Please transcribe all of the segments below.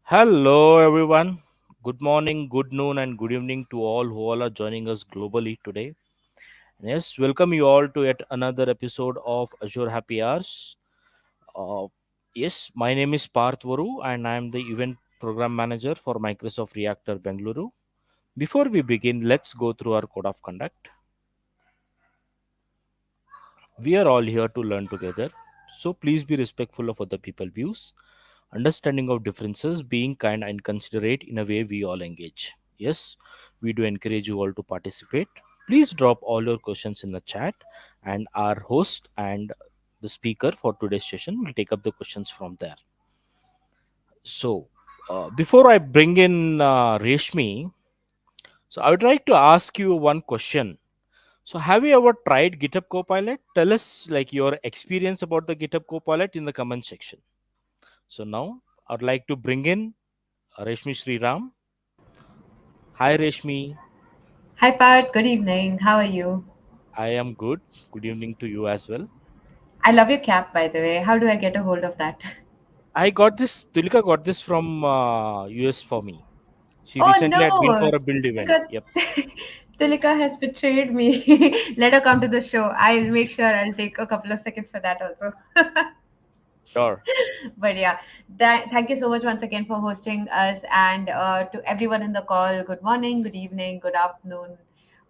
Hello, everyone. Good morning, good noon, and good evening to all who all are joining us globally today. Yes, welcome you all to yet another episode of Azure Happy Hours. Uh, yes, my name is Parth Varu, and I am the event program manager for Microsoft Reactor Bengaluru. Before we begin, let's go through our code of conduct. We are all here to learn together, so please be respectful of other people's views, understanding of differences, being kind and considerate in a way we all engage. Yes, we do encourage you all to participate. Please drop all your questions in the chat, and our host and the speaker for today's session will take up the questions from there. So, before I bring in Reshmi, so I would like to ask you one question. So, have you ever tried GitHub Copilot? Tell us like your experience about the GitHub Copilot in the comment section. So now I'd like to bring in Reshmi Sriram. Hi Reshmi, Hi Pat, good evening. How are you? I am good. Good evening to you as well. I love your cap, by the way. How do I get a hold of that? I got this. Tulika got this from US for me. She Oh recently had been no, for a build event. Tulika, Yep, Tulika has betrayed me. Let her come to the show. I'll make sure I'll take a couple of seconds for that also. sure. But yeah, thank you so much once again for hosting us, and to everyone in the call, good morning, good evening, good afternoon,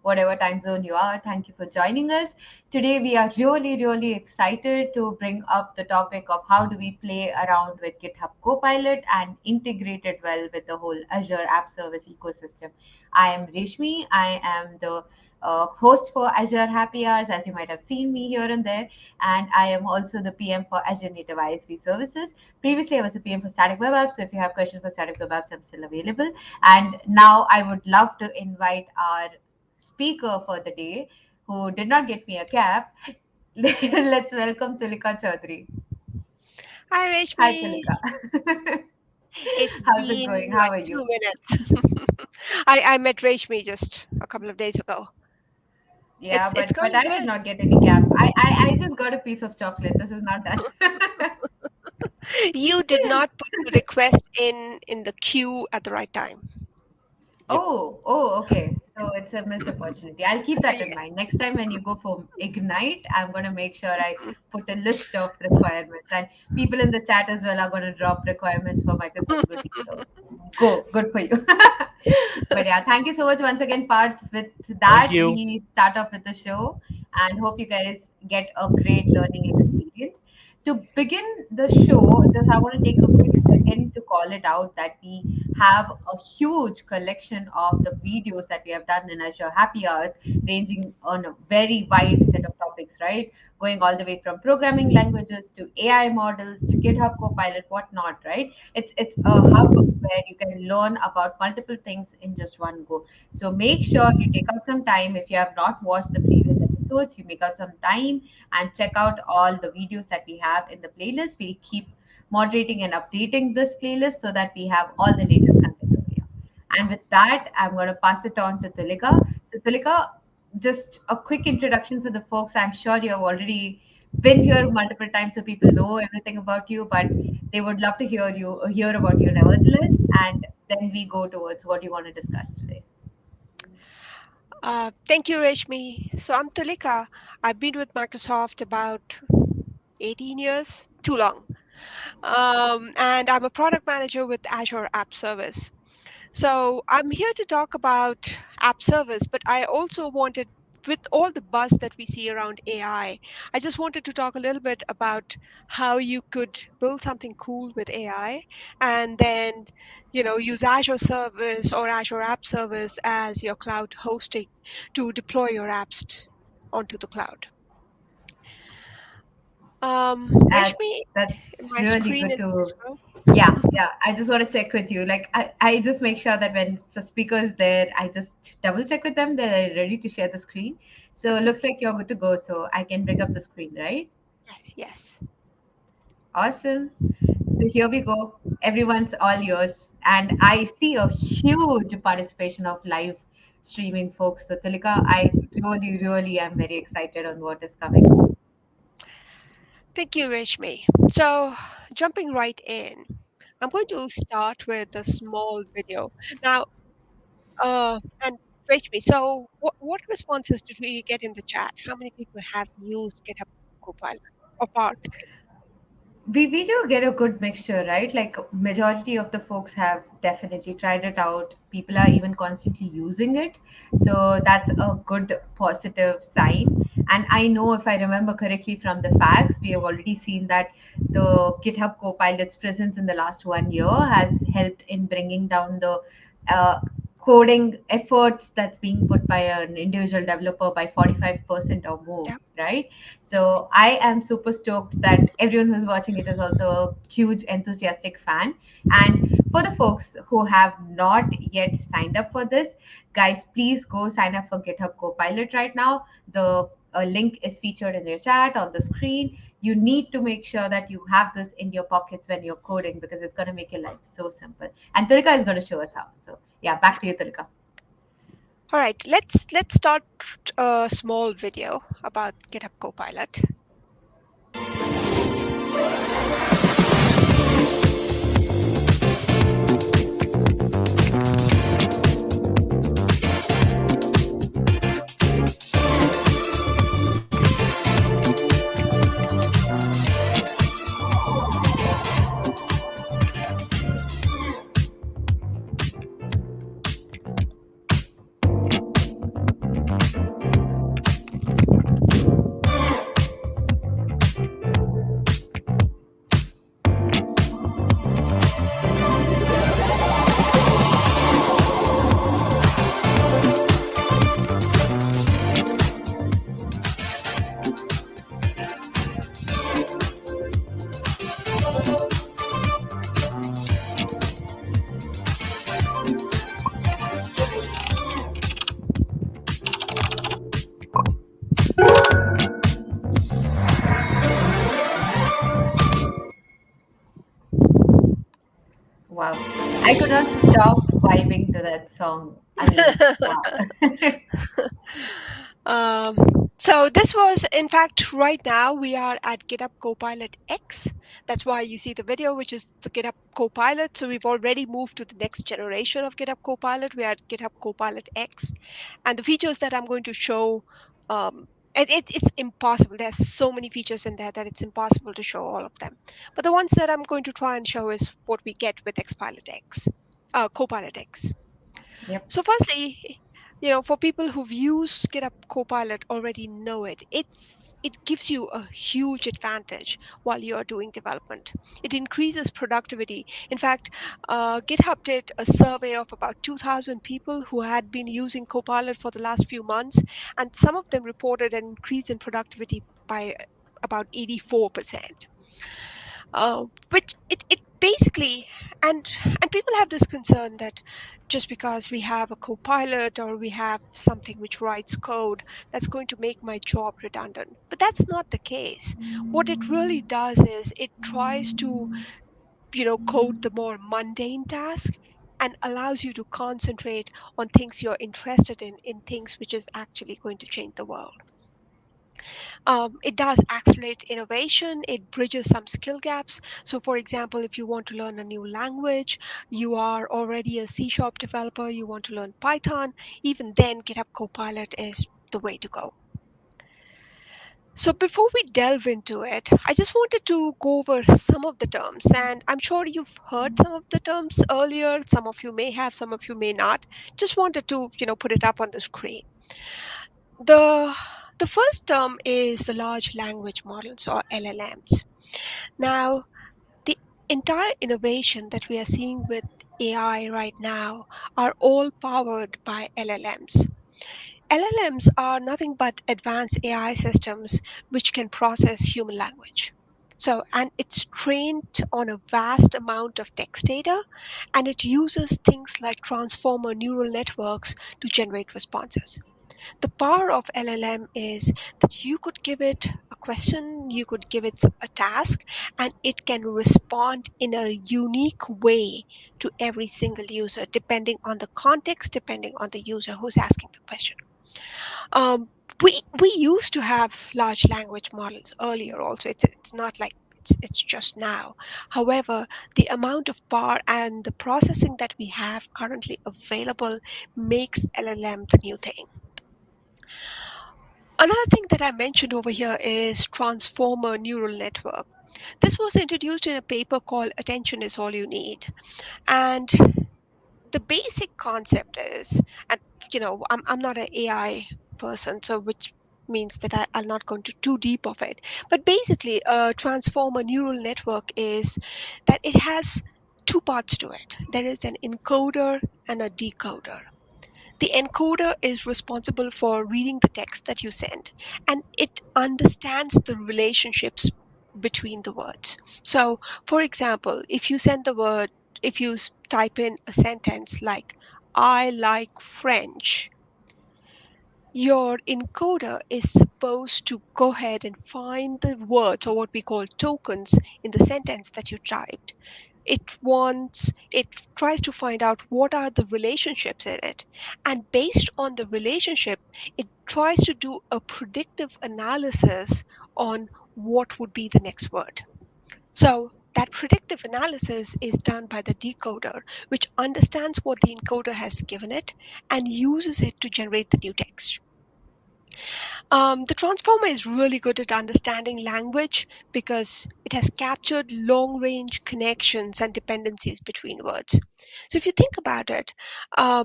whatever time zone you are. Thank you for joining us. Today we are really excited to bring up the topic of how do we play around with GitHub Copilot and integrate it well with the whole Azure App Service ecosystem. I am Reshmi. I am the host for Azure Happy Hours, as you might have seen me here and there, and I am also the PM for Azure Native ISV Services. Previously, I was a PM for Static Web Apps, so if you have questions for Static Web Apps, I'm still available. And now I would love to invite our speaker for the day, who did not get me a cap. Let's welcome Tulika Chaudhary. Hi, Hi, Rashmi. Tulika. It's How's it been going? How what, are two you? minutes? I met Rashmi just a couple of days ago. Yeah, It's but going I did good. not get any cap. I just got a piece of chocolate. This is not done. You did not put the request in the queue at the right time. Yep. Okay. So it's a missed opportunity. I'll keep that in Yes. mind. Next time when you go for Ignite, I'm going to make sure I put a list of requirements. And people in the chat as well are going to drop requirements for microserviceability. So good for you. But yeah, thank you so much once again, Parth. With Thank that, you. we start off with the show and hope you guys get a great learning experience. To begin the show, just I want to take a quick second to call it out that we have a huge collection of the videos that we have done in Azure Happy Hours, ranging on a very wide set of topics, right? Going all the way from programming languages to AI models to GitHub Copilot, whatnot, right? It's a hub where you can learn about multiple things in just one go. So make sure you take out some time. If you have not watched the previous episodes, you make out some time and check out all the videos that we have in the playlist. We'll keep moderating and updating this playlist so that we have all the latest content over here. And with that, I'm going to pass it on to Tulika. So, Tulika, just a quick introduction for the folks. I'm sure you have already been here multiple times, so people know everything about you, but they would love to hear about you nevertheless. And then we go towards what you want to discuss today. Thank you, Rashmi. So I'm Tulika. I've been with Microsoft about 18 years, too long. And I'm a product manager with Azure App Service. So I'm here to talk about app service, but I also wanted, with all the buzz that we see around I just wanted to talk a little bit about how you could build something cool with AI and then, use Azure Service or Azure App Service as your cloud hosting to deploy your apps onto the cloud. That, Rashmi, that's my really screen good is to. visible. Yeah. I just want to check with you. Like, I just make sure that when the speaker is there, I just double check with them that they're ready to share the screen. So it looks like you're good to go. So I can bring up the screen, right? Yes, yes. Awesome. So here we go. Everyone's all yours. And I see a huge participation of live streaming folks. So Tulika, I really am very excited on what is coming. Thank you, Rashmi. So, jumping right in. I'm going to start with a small video. Now, and rate me. So, what responses did we get in the chat? How many people have used GitHub Copilot or part? We do get a good mixture, right? Like majority of the folks have definitely tried it out. People are even constantly using it, so that's a good positive sign. And I know, if I remember correctly from the facts, we have already seen that the GitHub Copilot's presence in the last 1 year has helped in bringing down the uh, coding efforts that's being put by an individual developer by 45% or more, Yeah. right? So I am super stoked that everyone who's watching it is also a huge enthusiastic fan. And for the folks who have not yet signed up for this, guys, please go sign up for GitHub Copilot right now. The link is featured in your chat on the screen. You need to make sure that you have this in your pockets when you're coding, because it's going to make your life so simple. And Tulika is going to show us how. So yeah, back to you, Tulika. All right, let's start a small video about GitHub Copilot. Wow. I could not stop vibing to that song. I mean, wow. Um, so this was, in fact, right now we are at GitHub Copilot X. That's why you see the video, which is the GitHub Copilot. So we've already moved to the next generation of GitHub Copilot. We are at GitHub Copilot X, and the features that I'm going to show, um, it's impossible. There's so many features in there that it's impossible to show all of them. But the ones that I'm going to try and show is what we get with Xpilot X, Copilot X. Yep. So firstly, for people who've used GitHub Copilot already know it. It gives you a huge advantage while you're doing development. It increases productivity. In fact, GitHub did a survey of about 2,000 people who had been using Copilot for the last few months, and some of them reported an increase in productivity by about 84%. Which it basically, and people have this concern that just because we have a co-pilot or we have something which writes code, that's going to make my job redundant. But that's not the case. What it really does is it tries to code the more mundane task and allows you to concentrate on things you're interested in things which is actually going to change the world. It does accelerate innovation. It bridges some skill gaps. So, for example, if you want to learn a new language, you are already a C Sharp developer, you want to learn Python, even then, GitHub Copilot is the way to go. So, before we delve into it, I just wanted to go over some of the terms. And I'm sure you've heard some of the terms earlier. Some of you may have, some of you may not. Just wanted to, put it up on the screen. The the first term is the large language models or LLMs. Now, the entire innovation that we are seeing with AI right now are all powered by LLMs. LLMs are nothing but advanced AI systems which can process human language. So, and it's trained on a vast amount of text data, and it uses things like transformer neural networks to generate responses. The power of LLM is that you could give it a question, you could give it a task, and it can respond in a unique way to every single user, depending on the context, depending on the user who's asking the question. Um, we used to have large language models earlier. Also, it's not like it's just now. However, the amount of power and the processing that we have currently available makes LLM the new thing. Another thing that I mentioned over here is transformer neural network. This was introduced in a paper called Attention is All You Need. And the basic concept is, and I'm not an AI person, so which means that I'll not go into too deep of it. But basically, a transformer neural network is that it has two parts to it. There is an encoder and a decoder. The encoder is responsible for reading the text that you send, and it understands the relationships between the words. So, for example, if you type in a sentence like, I like French, your encoder is supposed to go ahead and find the words, or what we call tokens, in the sentence that you typed. It tries to find out what are the relationships in it, and based on the relationship, it tries to do a predictive analysis on what would be the next word. So that predictive analysis is done by the decoder, which understands what the encoder has given it and uses it to generate the new text. The transformer is really good at understanding language because it has captured long range connections and dependencies between words. So if you think about it, uh,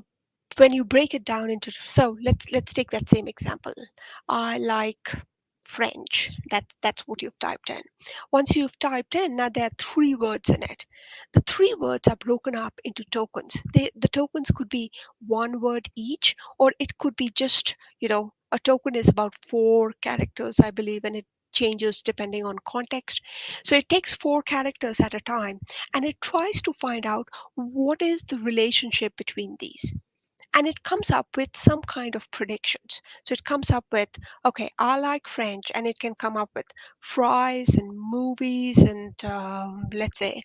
when you break it down into, so let's take that same example. I like French. That's what you've typed in. Once you've typed in, now there are three words in it. The three words are broken up into tokens. The tokens could be one word each, or it could be just, a token is about 4 characters, I believe, and it changes depending on context. So it takes 4 characters at a time, and it tries to find out what is the relationship between these, and it comes up with some kind of predictions. So it comes up with, okay, I like French, and it can come up with fries and movies and let's say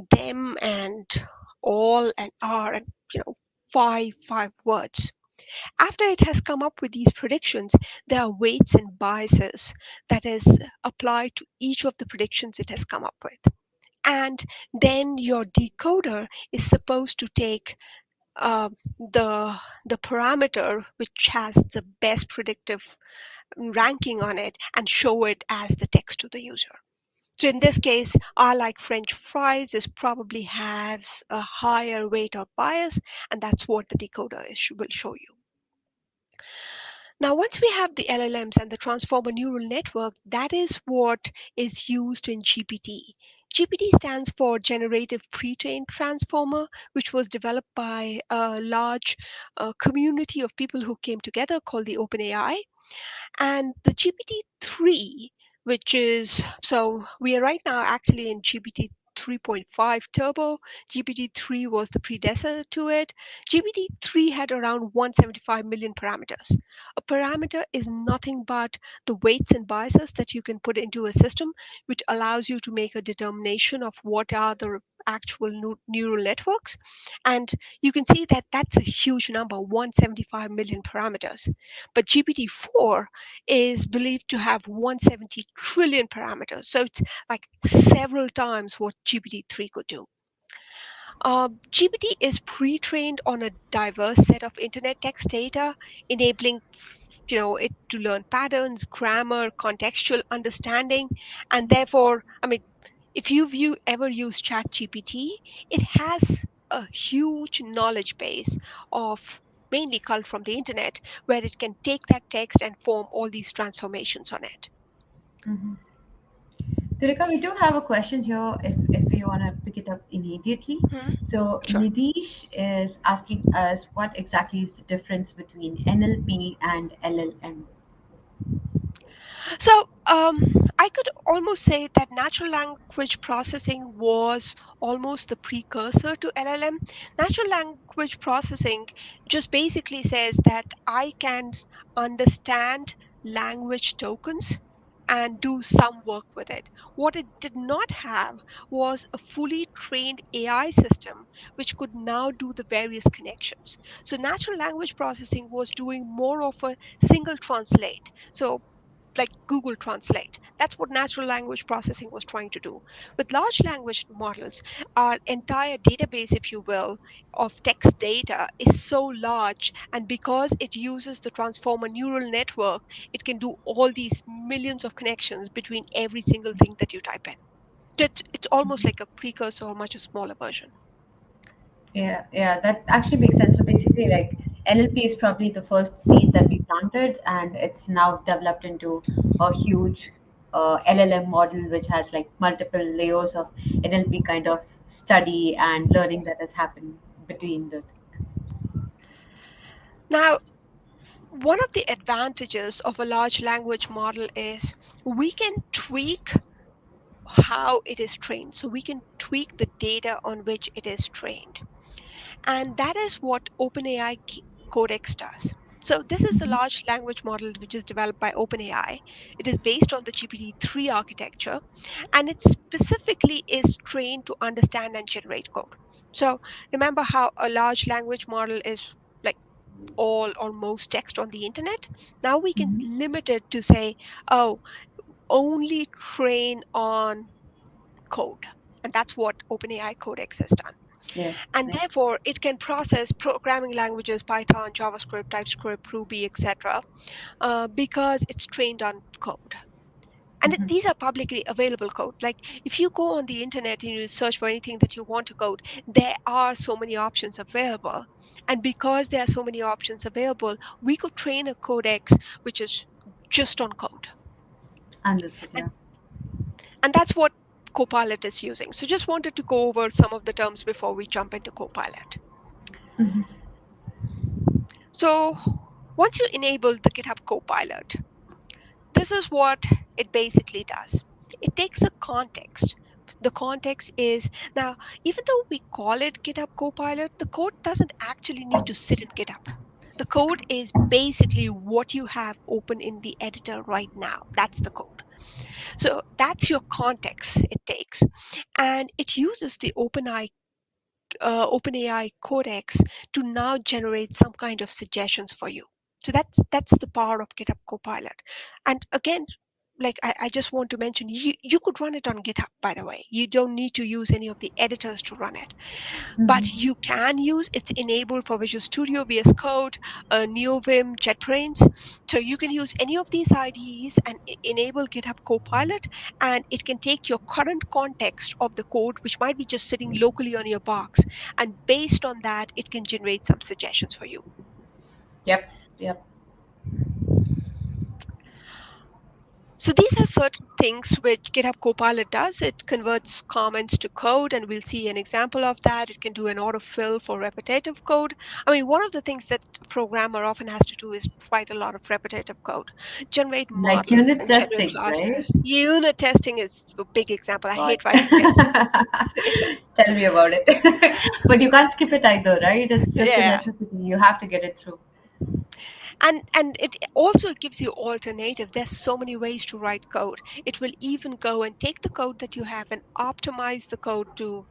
them and all and are and five words. After it has come up with these predictions, there are weights and biases that is applied to each of the predictions it has come up with. And then your decoder is supposed to take uh, the the parameter which has the best predictive ranking on it and show it as the text to the user. So in this case, I like French fries is probably has a higher weight or bias, and that's what the decoder will show you. Now, once we have the LLMs and the transformer neural network, that is what is used in GPT. GPT stands for Generative Pre-trained Transformer, which was developed by a large community of people who came together called the OpenAI. And the GPT-3, which is, so we are right now actually in GPT 3.5 Turbo. GPT-3 was the predecessor to it. GPT-3 had around 175 million parameters. A parameter is nothing but the weights and biases that you can put into a system, which allows you to make a determination of what are the actual neural networks. And you can see that that's a huge number, 175 million parameters. But GPT-4 is believed to have 170 trillion parameters. So it's like several times what GPT-3 could do. GPT is pre-trained on a diverse set of internet text data, enabling it to learn patterns, grammar, contextual understanding, and therefore, I mean, if you've ever used ChatGPT, it has a huge knowledge base of mainly culled from the internet, where it can take that text and form all these transformations on it. Mhm. Turika, we do have a question here if you want to pick it up immediately. Hmm. So Sure. Nidish is asking us what exactly is the difference between NLP and LLM? So I could almost say that natural language processing was almost the precursor to LLM. Natural language processing just basically says that I can understand language tokens and do some work with it. What it did not have was a fully trained AI system which could now do the various connections. So natural language processing was doing more of a single translate. So like Google Translate. That's what natural language processing was trying to do. With large language models, our entire database, if you will, of text data is so large, and because it uses the transformer neural network, it can do all these millions of connections between every single thing that you type in. It's almost like a precursor or much a smaller version. Yeah, yeah, that actually makes sense. So basically, like NLP is probably the first seed that we planted, and it's now developed into a huge LLM model, which has like multiple layers of NLP kind of study and learning that has happened between the. Now, one of the advantages of a large language model is we can tweak how it is trained. So we can tweak the data on which it is trained. And that is what OpenAI Codex does. So this is a Mhm. large language model which is developed by OpenAI. It is based on the GPT-3 architecture, and it specifically is trained to understand and generate code. So remember how a large language model is like all or most text on the internet? Now we can Mhm. limit it to say, oh, only train on code. And that's what OpenAI Codex has done. Yeah, And yeah. therefore, it can process programming languages, Python, JavaScript, TypeScript, Ruby, etc., because it's trained on code. And Mhm. these are publicly available code. Like if you go on the internet and you search for anything that you want to code, there are so many options available. And because there are so many options available, we could train a codex which is just on code. Understood. And Yeah. and that's what Copilot is using. So just wanted to go over some of the terms before we jump into Copilot. Mhm. So once you enable the GitHub Copilot, this is what it basically does. It takes a context. The context is now, even though we call it GitHub Copilot, the code doesn't actually need to sit in GitHub. The code is basically what you have open in the editor right now. That's the code. So that's your context it takes. And it uses the OpenAI Codex to now generate some kind of suggestions for you. So that's the power of GitHub Copilot. And again, like I just want to mention, you could run it on GitHub, by the way. You don't need to use any of the editors to run it, but Mhm. you can use it's enabled for Visual Studio, VS Code, NeoVim, JetBrains. So you can use any of these IDEs and enable GitHub Copilot, and it can take your current context of the code, which might be just sitting locally on your box, and based on that, it can generate some suggestions for you. Yep. Yep. So these are certain things which GitHub Copilot does. It converts comments to code, and we'll see an example of that. It can do an autofill for repetitive code. I mean, one of the things that a programmer often has to do is write a lot of repetitive code, generate Like model unit and generate testing, class. right? Unit testing is a big example. I God. hate writing tests. Tell me about it. But you can't skip it either, right? It's just a Yeah. necessity. You have to get it through. And it also gives you alternative. There's so many ways to write code. It will even go and take the code that you have and optimize the code to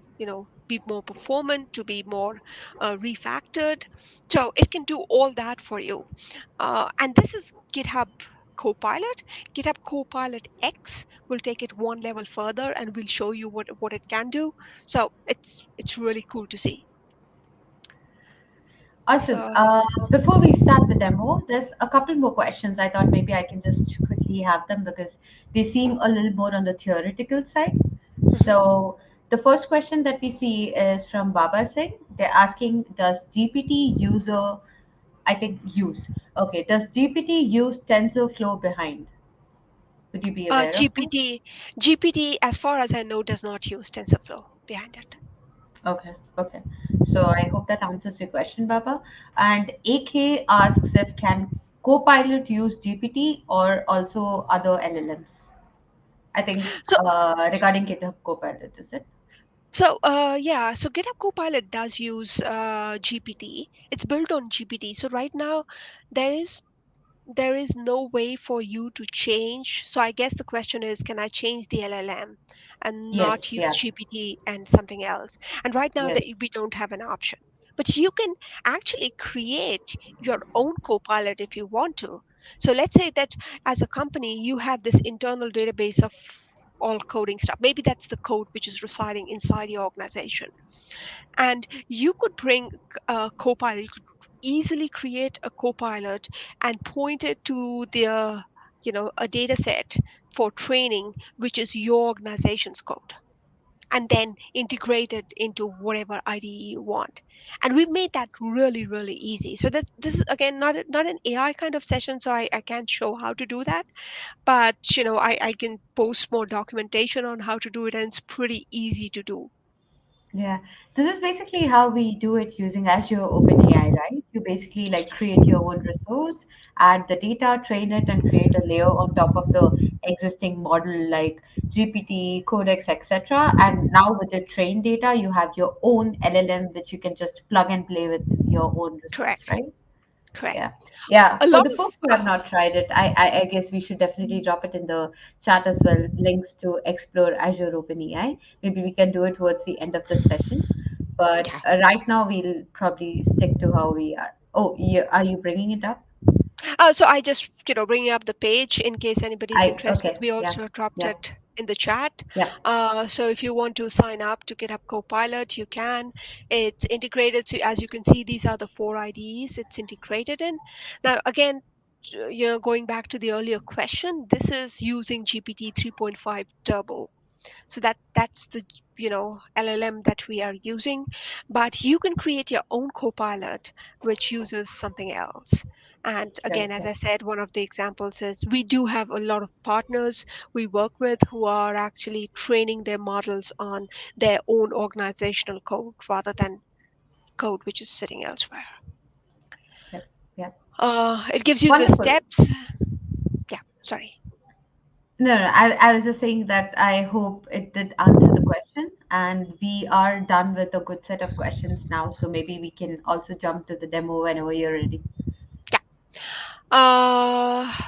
be more performant, to be more refactored. So it can do all that for you. And this is GitHub Copilot. GitHub Copilot X will take it one level further and will show you what it can do. So it's really cool to see. Awesome. So Before we start the demo, there's a couple more questions. I thought maybe I can just quickly have them because they seem a little more on the theoretical side. mhm. So the first question that we see is from Baba Singh. They're asking, does GPT user, I think use. Okay, does GPT use TensorFlow behind? Would you be aware of that? GPT, as far as I know, does not use TensorFlow behind it. Okay, okay. So I hope that answers your question, Baba. And AK asks if can Copilot use GPT or also other LLMs? I think So, regarding GitHub Copilot, is it? yeah, so GitHub Copilot does use GPT. It's built on GPT. So right now, there is there is no way for you to change. So I guess the question is, can I change the LLM and not Yes, use yeah, GPT and something else? And right now that yes. we don't have an option. But you can actually create your own copilot if you want to. So let's say that as a company, you have this internal database of all coding stuff. Maybe that's the code which is residing inside your organization. And you could bring a Copilot, you could easily create a Copilot and point it to the, a data set for training, which is your organization's code, and then integrate it into whatever IDE you want. And we've made that really, really easy. So this is again not an AI kind of session, so I can't show how to do that. But I can post more documentation on how to do it, and it's pretty easy to do. Yeah, this is basically how we do it using Azure OpenAI, right? You basically like create your own resource, add the data, train it, and create a layer on top of the existing model like GPT, Codex, etc. And now with the trained data, you have your own LLM which you can just plug and play with your own resource, Correct. right? Correct. Yeah. Yeah. A For lot the of folks who have not tried it, I guess we should definitely drop it in the chat as well. Links to explore Azure OpenAI. Maybe we can do it towards the end of the session. But yeah. right now, we'll probably stick to how we are. Oh, are you bringing it up? So I just, bringing up the page in case anybody's interested. Okay. We Yeah. also dropped Yeah. it in the chat. Yeah. So if you want to sign up to GitHub Copilot, you can. It's integrated. So as you can see, these are the four IDEs it's integrated in. Now, again, going back to the earlier question, this is using GPT 3.5 Turbo. So that's the LLM that we are using, but you can create your own Copilot which uses something else. And again, Correct. as Yeah. I said, one of the examples is we do have a lot of partners we work with who are actually training their models on their own organizational code rather than code which is sitting elsewhere. Yep. Yep. It gives you the Wonderful. steps. Yeah, sorry. No, no, I was just saying that I hope it did answer the question, and we are done with a good set of questions now. So maybe we can also jump to the demo whenever you're ready. Yeah.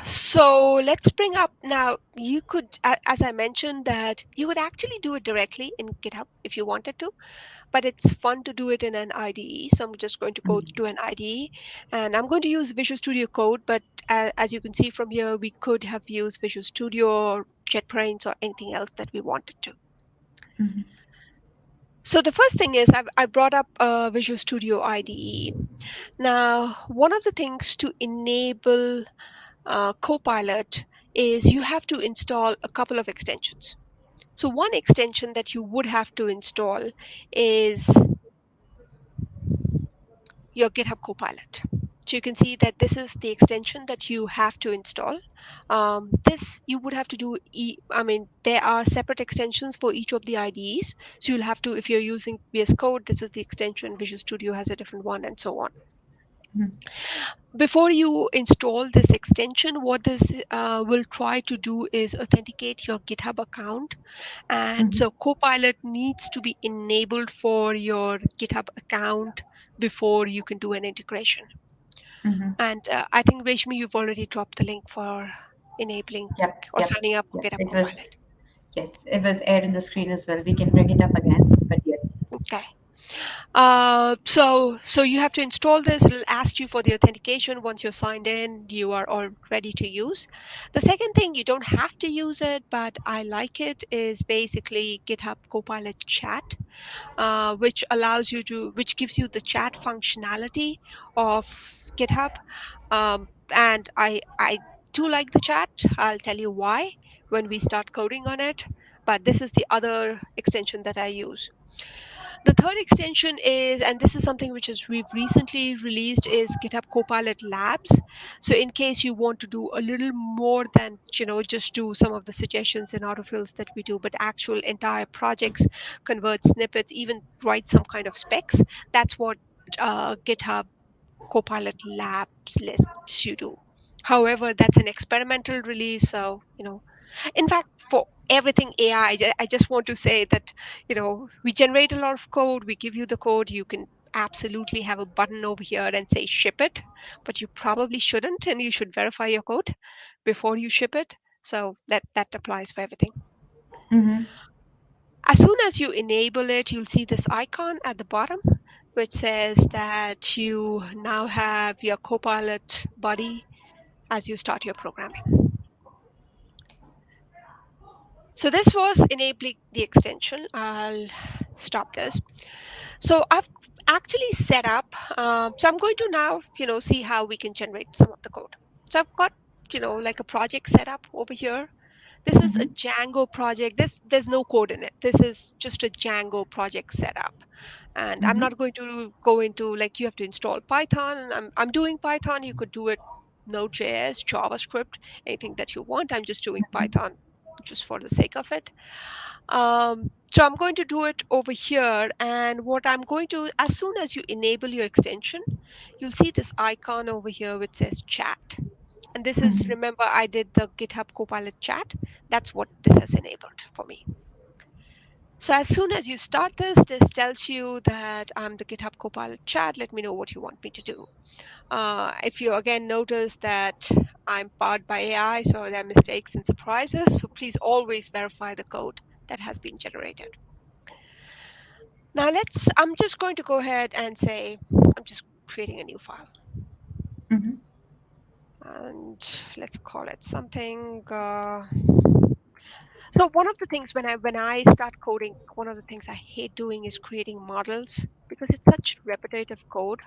So let's bring up now. You could, as I mentioned, that you could actually do it directly in GitHub if you wanted to, but it's fun to do it in an IDE. So I'm just going to go Mhm. to an IDE, and I'm going to use Visual Studio Code. But as you can see from here, we could have used Visual Studio or JetBrains or anything else that we wanted to. Mhm. So the first thing is I brought up Visual Studio IDE. Now, one of the things to enable Copilot is you have to install a couple of extensions. So one extension that you would have to install is your GitHub Copilot. So you can see that this is the extension that you have to install. This you would have to do. I mean, there are separate extensions for each of the IDEs. So you'll have to, if you're using VS Code, this is the extension. Visual Studio has a different one, and so on. Mhm. Before you install this extension, what this will try to do is authenticate your GitHub account. And Mhm. so Copilot needs to be enabled for your GitHub account before you can do an integration. Mhm. And I think, Reshmi, you've already dropped the link for enabling Yep. or Yep. signing up for Yep. GitHub It was, Copilot. yes, it was aired in the screen as well. We can bring it up again, but yes. Okay. So you have to install this. It'll ask you for the authentication. Once you're signed in, you are all ready to use. The second thing, you don't have to use it, but I like it, is basically GitHub Copilot Chat, which gives you the chat functionality of GitHub. And I do like the chat. I'll tell you why when we start coding on it. But this is the other extension that I use. The third extension is, and this is something which is we've recently released, is GitHub Copilot Labs. So in case you want to do a little more than just do some of the suggestions and autofills that we do, but actual entire projects, convert snippets, even write some kind of specs, that's what GitHub Copilot Labs lets you do. However, that's an experimental release, so in fact, for everything AI, I just want to say that we generate a lot of code, we give you the code, you can absolutely have a button over here and say ship it, but you probably shouldn't, and you should verify your code before you ship it. So that applies for everything. Mhm. As soon as you enable it, you'll see this icon at the bottom which says that you now have your Copilot buddy as you start your programming. So this was enabling the extension. I'll stop this. So I've actually set up, so I'm going to now, see how we can generate some of the code. So I've got, like a project set up over here. This is a Mm-hmm. Django project. There's no code in it. This is just a Django project setup. And I'm Mm-hmm. not going to go into like you have to install Python. And I'm doing Python. You could do it Node.js, JavaScript, anything that you want. I'm just doing Python just for the sake of it. So I'm going to do it over here. And what I'm going to, as soon as you enable your extension, you'll see this icon over here which says chat. And this is, Mm-hmm. remember, I did the GitHub Copilot chat. That's what this has enabled for me. So as soon as you start this tells you that I'm the GitHub Copilot chat. Let me know what you want me to do. If you again notice that I'm powered by AI, so there are mistakes and surprises. So please always verify the code that has been generated. Now I'm just going to go ahead and say, I'm just creating a new file. Mm-hmm. And let's call it something. So one of the things when I start coding, one of the things I hate doing is creating models because it's such repetitive code.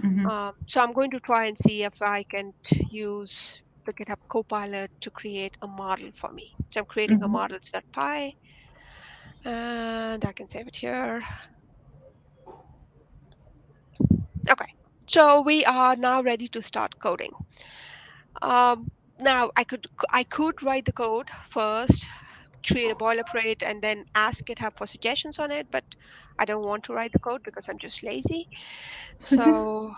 Mm-hmm. So I'm going to try and see if I can use the GitHub Copilot to create a model for me. So I'm creating a Mm-hmm. models.py, and I can save it here. Okay, so we are now ready to start coding. Um, Now I could write the code first, create a boilerplate, and then ask GitHub for suggestions on it, but I don't want to write the code because I'm just lazy. So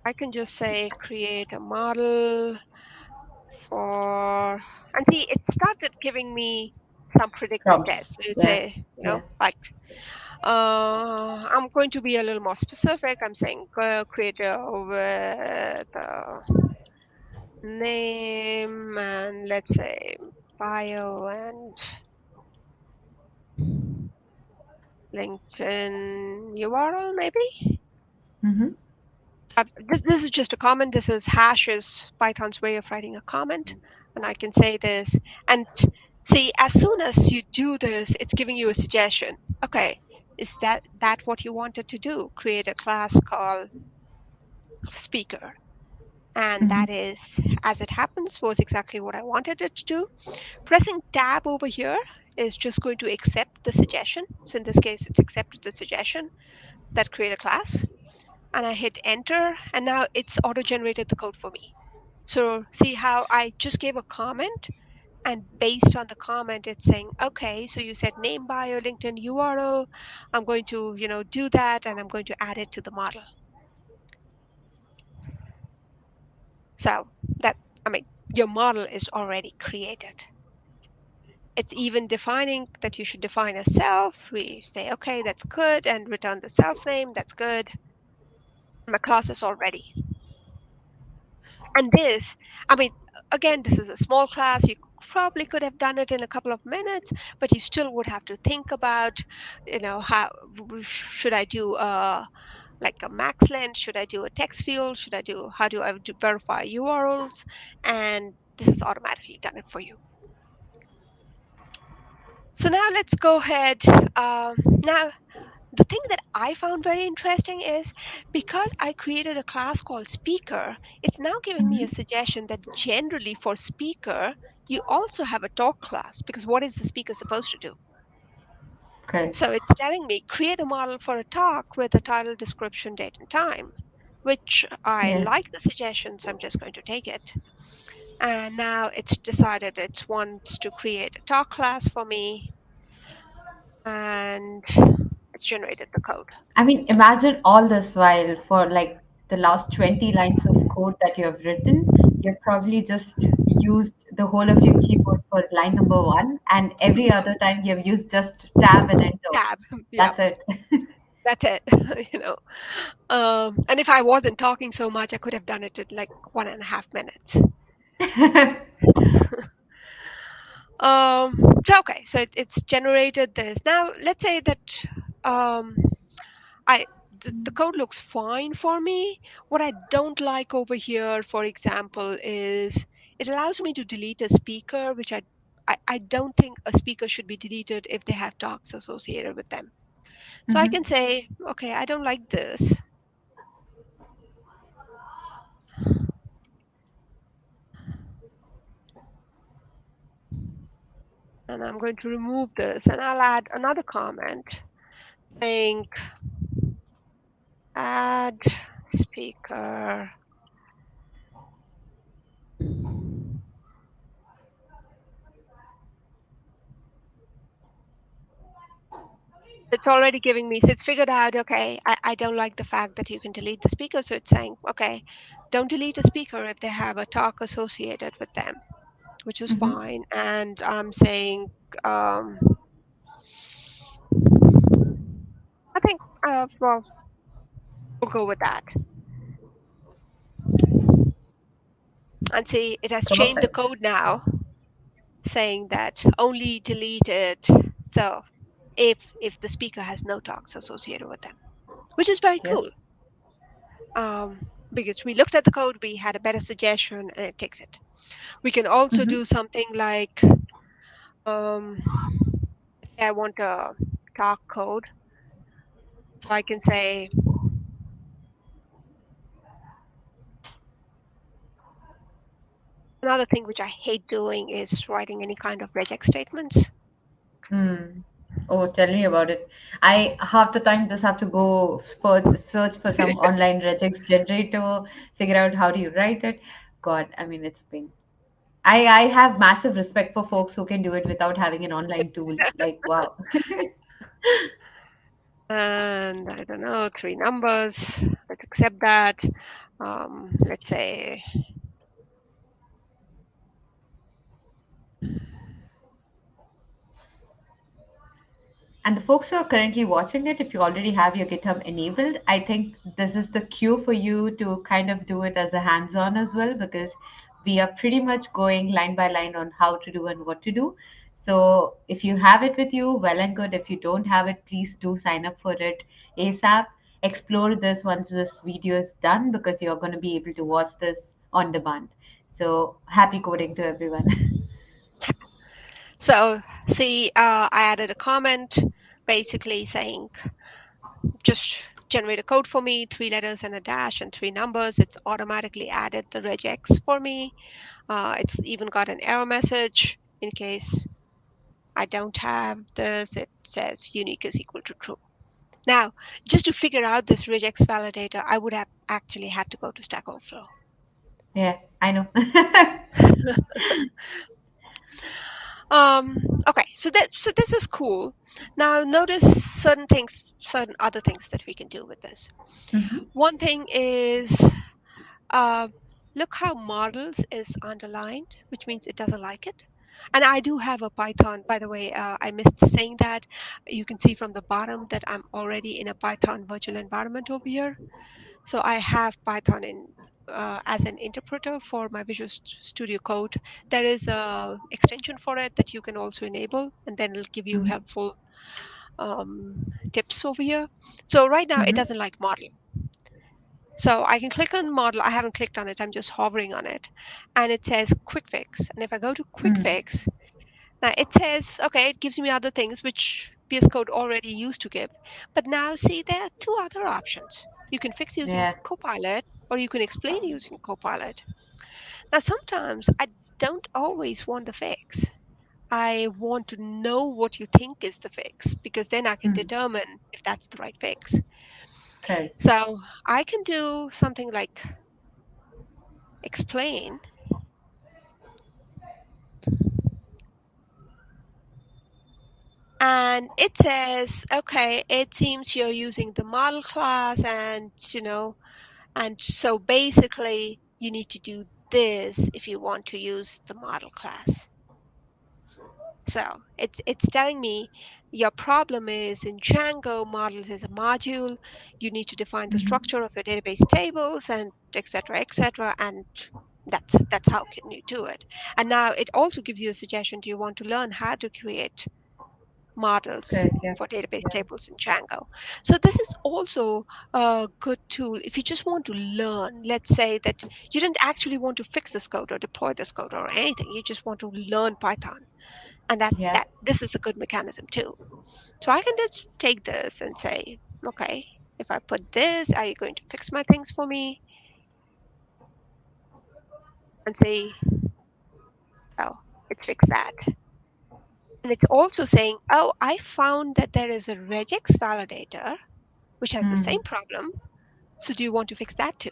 I can just say create a model for, and see, it started giving me some predictive tests. Prompts. So you Yeah. say, Yeah. like, I'm going to be a little more specific. I'm saying create a with name and let's say bio and LinkedIn URL maybe. Mm-hmm. This is just a comment. This is hash is Python's way of writing a comment, and I can say this. And see, as soon as you do this, it's giving you a suggestion. Okay, is that what you wanted to do? Create a class called speaker, and Mm-hmm. that is, as it happens, was exactly what I wanted it to do. Pressing tab over here is just going to accept the suggestion. So in this case, it's accepted the suggestion that create a class, and I hit enter, and now it's auto-generated the code for me. So see how I just gave a comment, and based on the comment, it's saying, okay, so you said name, bio, LinkedIn URL. I'm going to, do that, and I'm going to add it to the model. So that, I mean, your model is already created. It's even defining that you should define a self. We say, okay, that's good, and return the self name. That's good. My class is all ready. And this, I mean, again, this is a small class. You probably could have done it in a couple of minutes, but you still would have to think about, how should I do like a max length? Should I do a text field? How do I verify URLs? And this is automatically done it for you. So now let's go ahead. Now, the thing that I found very interesting is because I created a class called speaker, it's now giving me Mm-hmm. a suggestion that generally for speaker, you also have a talk class because what is the speaker supposed to do? Correct. So it's telling me create a model for a talk with a title, description, date, and time, which I Yeah. like the suggestion, so I'm just going to take it. And now it's decided it wants to create a talk class for me, and it's generated the code. I mean, imagine all this while for like the last 20 lines of code that you have written, you've probably just used the whole of your keyboard for line number one, and every other time you've used just tab and enter. Tab. Yeah, That's it. that's it. you know. And if I wasn't talking so much, I could have done it in like 1.5 minutes. Um, so okay, so it's generated this. Now let's say that um, I the code looks fine for me. What I don't like over here, for example, is it allows me to delete a speaker, which I don't think a speaker should be deleted if they have talks associated with them. So I Mm-hmm. can say, okay, I don't like this, and I'm going to remove this, and I'll add another comment saying add speaker. It's already giving me, so it's figured out, okay, I don't like the fact that you can delete the speaker. So it's saying, okay, don't delete a speaker if they have a talk associated with them, which is Mm-hmm. fine. And I'm saying, um, I think, well, we'll go with that. And see, it has changed the Perfect. code now, saying that only delete it. So if the speaker has no talks associated with them, which is very Yes. cool. Because we looked at the code, we had a better suggestion, and it takes it. We can also Mm-hmm. do something like, um, I want a talk code, so I can say another thing which I hate doing is writing any kind of regex statements. Mm. Oh, tell me about it. I half the time just have to go for search for some online regex generator, figure out how do you write it. God, I mean, it's a pain. I have massive respect for folks who can do it without having an online tool. Like, wow. And I don't know, three numbers. Let's accept that. Let's say, And the folks who are currently watching it, if you already have your GitHub enabled, I think this is the cue for you to kind of do it as a hands on as well, because we are pretty much going line by line on how to do and what to do. So if you have it with you, well and good. If you don't have it, please do sign up for it ASAP. Explore this once this video is done, because you're going to be able to watch this on demand. So happy coding to everyone. so see, I added a comment basically saying just generate a code for me, three letters and a dash and three numbers. It's automatically added the regex for me. It's even got an error message in case I don't have this. It says unique is equal to true. Now, just to figure out this regex validator, I would have actually had to go to Stack Overflow. Yeah, I know. Um, okay, so this is cool. Now notice certain things, certain other things that we can do with this. Mhm. One thing is, uh, look how models is underlined, which means it doesn't like it. And I do have a Python, by the way, I missed saying that. You can see from the bottom that I'm already in a Python virtual environment over here. So I have Python in as an interpreter for my Visual Studio Code. There is a extension for it that you can also enable, and then it'll give you Mhm. helpful um, tips over here. So right now it Mhm. doesn't like model. So I can click on model. I haven't clicked on it. I'm just hovering on it, and it says quick fix. And if I go to quick Mm. fix, now it says, okay, it gives me other things which VS Code already used to give. But now see, there are two other options. You can fix using Yeah. Copilot, or you can explain using Copilot. Now sometimes I don't always want the fix. I want to know what you think is the fix, because then I can Mm. determine if that's the right fix. Correct. So I can do something like explain, and it says, okay, it seems you're using the model class, and and so basically you need to do this if you want to use the model class. So it's telling me your problem is in Django, models is a module. You need to define the Mhm. structure of your database tables and etc. etc. And that's how can you do it. And now it also gives you a suggestion. Do you want to learn how to create models Correct. Yeah. for database Yeah. tables in Django. So this is also a good tool if you just want to learn. Let's say that you didn't actually want to fix this code or deploy this code or anything. You just want to learn Python, and Yeah. that this is a good mechanism too. So I can just take this and say, okay, if I put this, are you going to fix my things for me? And say, oh, it's fixed that. And it's also saying, oh, I found that there is a regex validator which has the Hmm. same problem. So do you want to fix that too?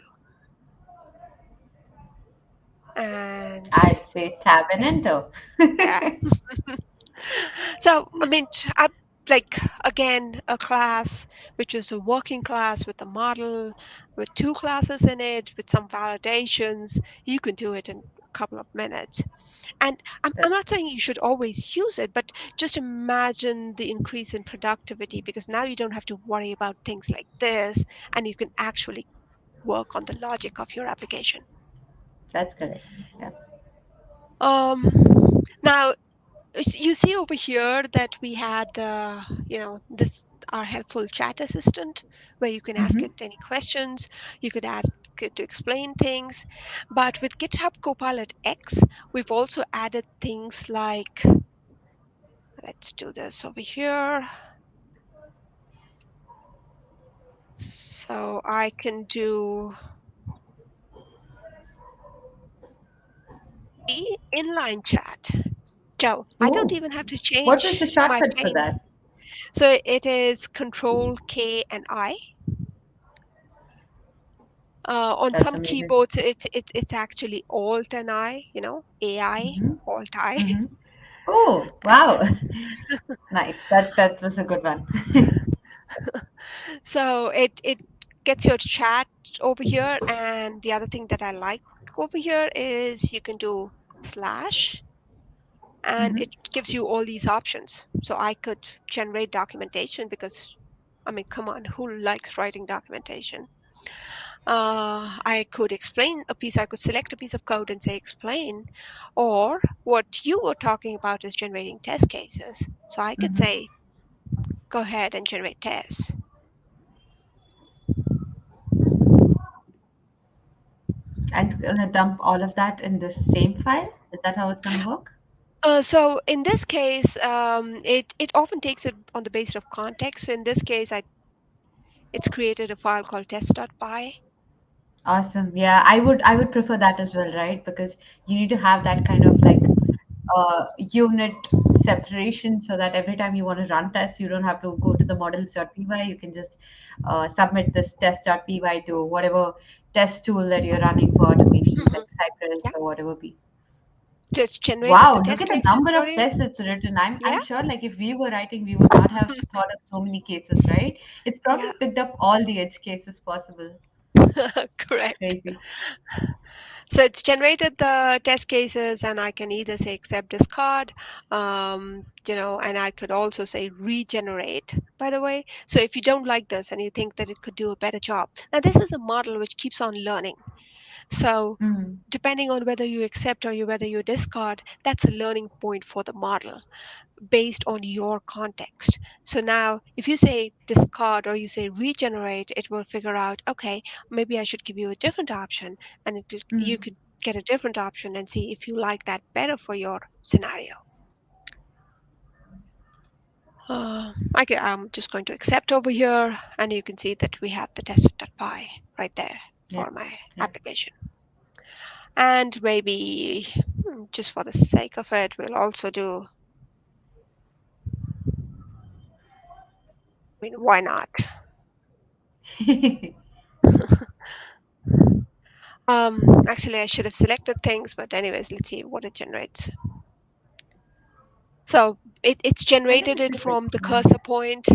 And I'd say tab and say, enter. yeah. So, I mean, I like again a class which is a working class with a model with two classes in it with some validations. You can do it in a couple of minutes. And I'm not saying you should always use it, but just imagine the increase in productivity because now you don't have to worry about things like this and you can actually work on the logic of your application. That's correct. Yeah. Um, Now, you see over here that we had the, this our helpful chat assistant where you can ask Mm-hmm. it any questions, you could ask it to explain things. But with GitHub Copilot X, we've also added things like, let's do this over here. So I can do the inline chat. So I don't Oh, even have to what was the change my shortcut for pane. that? So it is Control K and I. On That's some amazing. keyboards, it's actually Alt and I, AI, Mm-hmm. Alt I. Mm-hmm. Oh, wow. Nice. That was a good one. So it gets your chat over here, and the other thing that I like over here is you can do slash, and Mm-hmm. it gives you all these options. So I could generate documentation because, I mean, come on, who likes writing documentation? I could explain a piece, I could select a piece of code and say explain, or what you were talking about is generating test cases. So I could Mm-hmm. say, go ahead and generate tests. And it's gonna dump all of that in the same file. Is that how it's gonna work? So in this case, it often takes it on the basis of context. So in this case, it's created a file called test.py. Awesome. Yeah, I would prefer that as well, right? Because you need to have that kind of like unit separation so that every time you want to run tests, you don't have to go to the models.py. You can just submit this test.py to whatever test tool that you're running for automation, Mhm. like Cypress Yeah, or whatever be. so it's generated the Wow, look test at the cases number for of you. tests it's written. I'm Yeah, sure like if we were writing, we would not have thought of so many cases, right? It's yeah, probably picked up all the edge cases possible. correct. Crazy. So it's generated the test cases, and I can either say accept, discard, and I could also say regenerate, by the way. So if you don't like this and you think that it could do a better job, now this is a model which keeps on learning. So Mm, depending on whether you accept or whether you discard, that's a learning point for the model based on your context. So now, if you say discard or you say regenerate, it will figure out, okay, maybe I should give you a different option, and you mm. could get a different option and see if you like that better for your scenario. I'm just going to accept over here, and you can see that we have the test.py right there Yeah, for my yeah. application. And maybe just for the sake of it, we'll also do, I mean, why not? Actually, I should have selected things, but anyways, let's see what it generates. So it's I think generated this it is like, from the yeah. cursor point.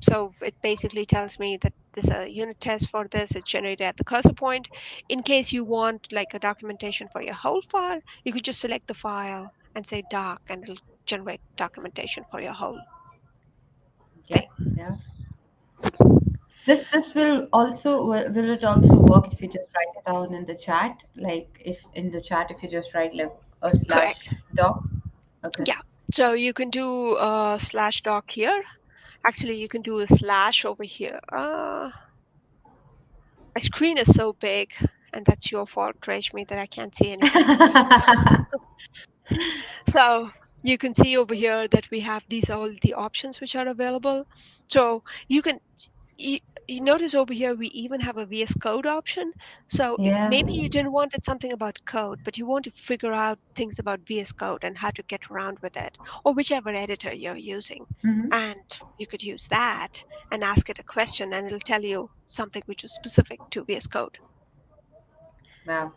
So it basically tells me that there's a unit test for this. It's generated at the cursor point. In case you want like a documentation for your whole file, you could just select the file and say doc, and it'll generate documentation for your whole Yeah, thing. yeah. This will it also work if you just write it down in the chat? Like if in the chat if you just write like a Correct. slash doc? Okay. Yeah. So you can do a slash doc here. Actually, you can do a slash over here. My screen is so big, and that's your fault, Rashmi, that I can't see anything. So you can see over here that we have these all the options which are available. So you can you, you notice over here we even have a VS Code option. So Yeah. maybe you didn't want it something about code, but you want to figure out things about VS Code and how to get around with it, or whichever editor you're using. Hmm. And you could use that and ask it a question, and it'll tell you something which is specific to VS Code. Wow.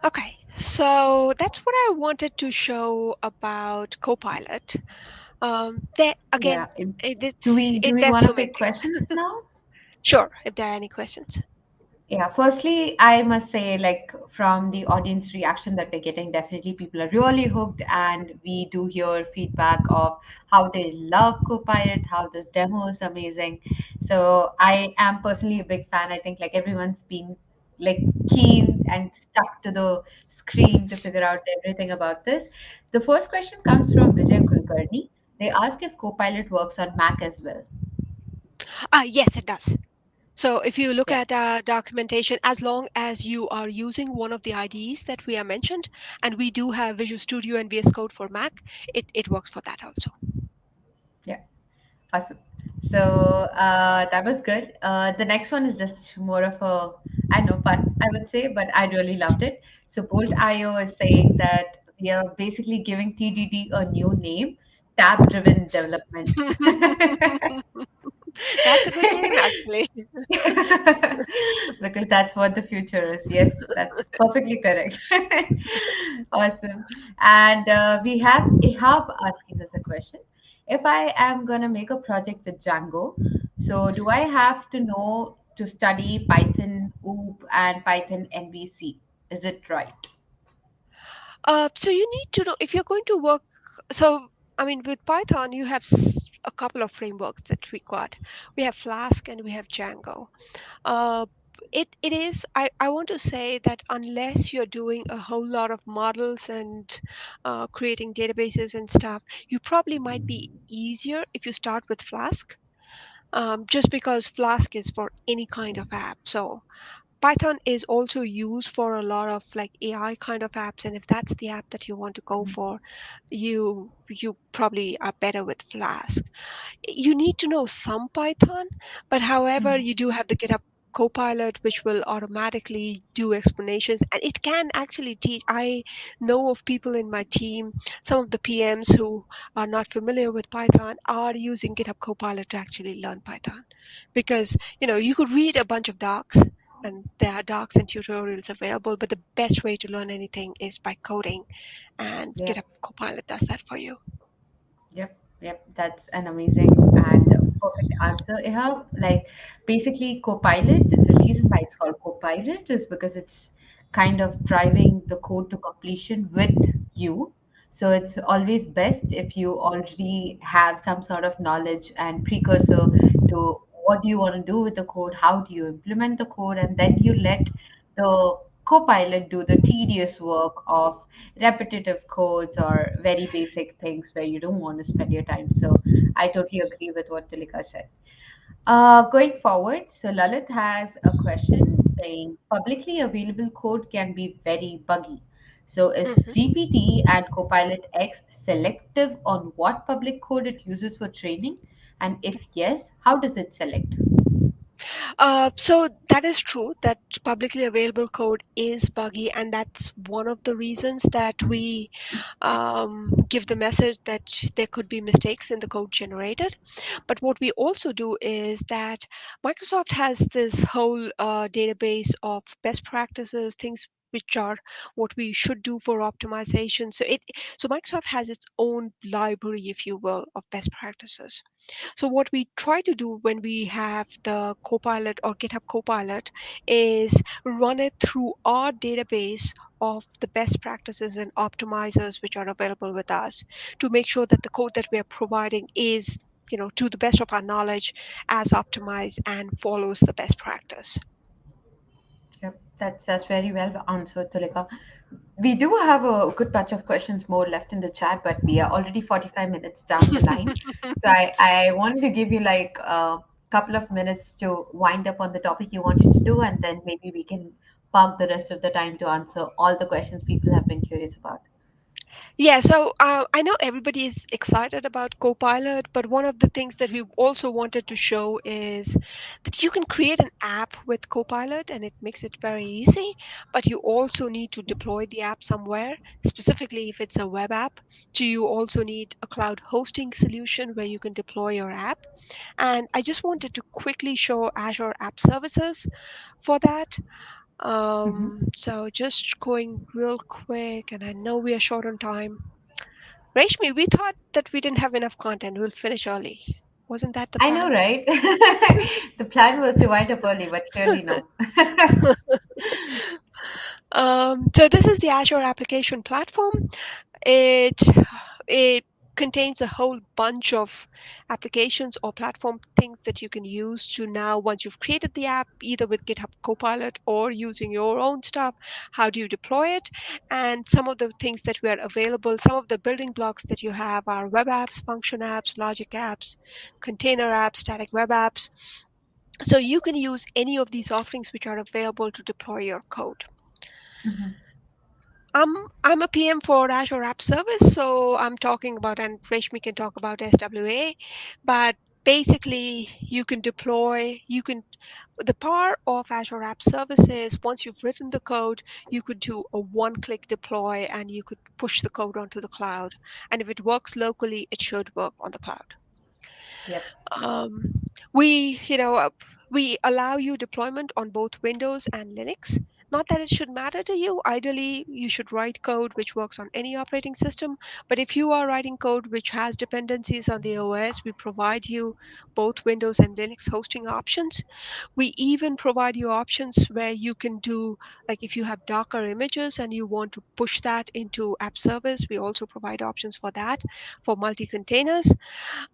Okay, so that's what I wanted to show about Copilot. There again, Yeah. Do it's we do it. we There's want to so many pick things. questions now? Sure, if there are any questions. Yeah, firstly, I must say, like, from the audience reaction that we're getting, definitely people are really hooked, and we do hear feedback of how they love Copilot, how this demo is amazing. So I am personally a big fan. I think like everyone's been like keen and stuck to the screen to figure out everything about this. The first question comes from Vijay Kulkarni. They ask if Copilot works on Mac as well. Yes, it does. So if you look Yeah. at documentation, as long as you are using one of the IDEs that we have mentioned, and we do have Visual Studio and VS Code for Mac, it works for that also. Yeah. Awesome. So that was good. The next one is just more of a, I know, fun, I would say, but I really loved it. So Bolt IO is saying that we are basically giving TDD a new name, tab-driven development. That's a good name, actually. Because that's what the future is. Yes, that's perfectly correct. Awesome. And we have Ihab asking us a question. If I am going to make a project with Django, so do I have to know to study Python OOP and Python MVC? Is it right? So you need to know if you're going to work. So I mean, with Python, you have a couple of frameworks that we got. We have Flask and we have Django. Uh, it is. I want to say that unless you're doing a whole lot of models and creating databases and stuff, you probably might be easier if you start with Flask. Just because Flask is for any kind of app. So Python is also used for a lot of like AI kind of apps, and if that's the app that you want to go for, you probably are better with Flask. You need to know some Python, but however, Mhm. you do have the GitHub Copilot, which will automatically do explanations, and it can actually teach. I know of people in my team, some of the PMs who are not familiar with Python are using GitHub Copilot to actually learn Python, because you could read a bunch of docs. And there are docs and tutorials available, but the best way to learn anything is by coding, and Yeah. GitHub Copilot does that for you. Yep, yep, that's an amazing and perfect answer. Yeah, like basically Copilot, the reason why it's called Copilot is because it's kind of driving the code to completion with you. So it's always best if you already have some sort of knowledge and precursor to what do you want to do with the code, how do you implement the code, and then you let the Copilot do the tedious work of repetitive codes or very basic things where you don't want to spend your time. So I totally agree with what Tilika said. Going forward, so Lalit has a question saying publicly available code can be very buggy. So is Mhm. GPT and Copilot X selective on what public code it uses for training? And if yes, how does it select? So that is true that publicly available code is buggy, and that's one of the reasons that we give the message that there could be mistakes in the code generated. But what we also do is that Microsoft has this whole database of best practices, things which are what we should do for optimization. So Microsoft has its own library, if you will, of best practices. So what we try to do when we have the Copilot or GitHub Copilot is run it through our database of the best practices and optimizers which are available with us to make sure that the code that we are providing is, to the best of our knowledge, as optimized and follows the best practice. That's very well answered, Tulika. We do have a good batch of questions more left in the chat, but we are already 45 minutes down the line. So I wanted to give you like a couple of minutes to wind up on the topic you wanted to do, and then maybe we can park the rest of the time to answer all the questions people have been curious about. Yeah, so I know everybody is excited about Copilot, but one of the things that we also wanted to show is that you can create an app with Copilot and it makes it very easy, but you also need to deploy the app somewhere, specifically if it's a web app. So you also need a cloud hosting solution where you can deploy your app. And I just wanted to quickly show Azure App Services for that. Hmm. So just going real quick, and I know we are short on time. Rashmi, we thought that we didn't have enough content. We'll finish early. Wasn't that the I know, plan? right? The plan was to wind up early, but clearly no. So this is the Azure application platform. It it contains a whole bunch of applications or platform things that you can use to now once you've created the app either with GitHub Copilot or using your own stuff, how do you deploy it? And some of the things that were available, some of the building blocks that you have are web apps, function apps, logic apps, container apps, static web apps. So you can use any of these offerings which are available to deploy your code. Mhm. I'm a PM for Azure App Service, so I'm talking about, and Rashmi can talk about SWA, but basically you can deploy, the power of Azure App Service is once you've written the code, you could do a one-click deploy and you could push the code onto the cloud. And if it works locally, it should work on the cloud. Yep. Um, we allow you deployment on both Windows and Linux. Not that it should matter to you. Ideally, you should write code which works on any operating system. But if you are writing code which has dependencies on the OS, we provide you both Windows and Linux hosting options. We even provide you options where you can do, like if you have Docker images and you want to push that into app service, we also provide options for that for multi-containers.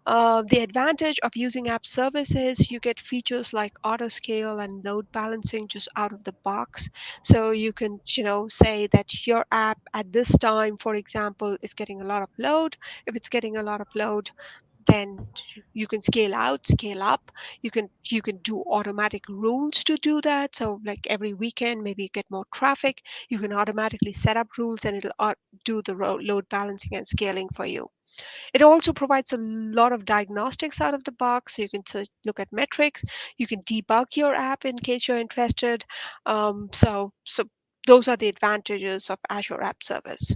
The advantage of using app services, you get features like auto scale and load balancing just out of the box. So you can, say that your app at this time, for example, is getting a lot of load. If it's getting a lot of load, then you can scale out, scale up. You can do automatic rules to do that. So like every weekend, maybe you get more traffic, you can automatically set up rules and it'll do the load balancing and scaling for you. It also provides a lot of diagnostics out of the box. So you can look at metrics. You can debug your app in case you're interested. So those are the advantages of Azure App Service.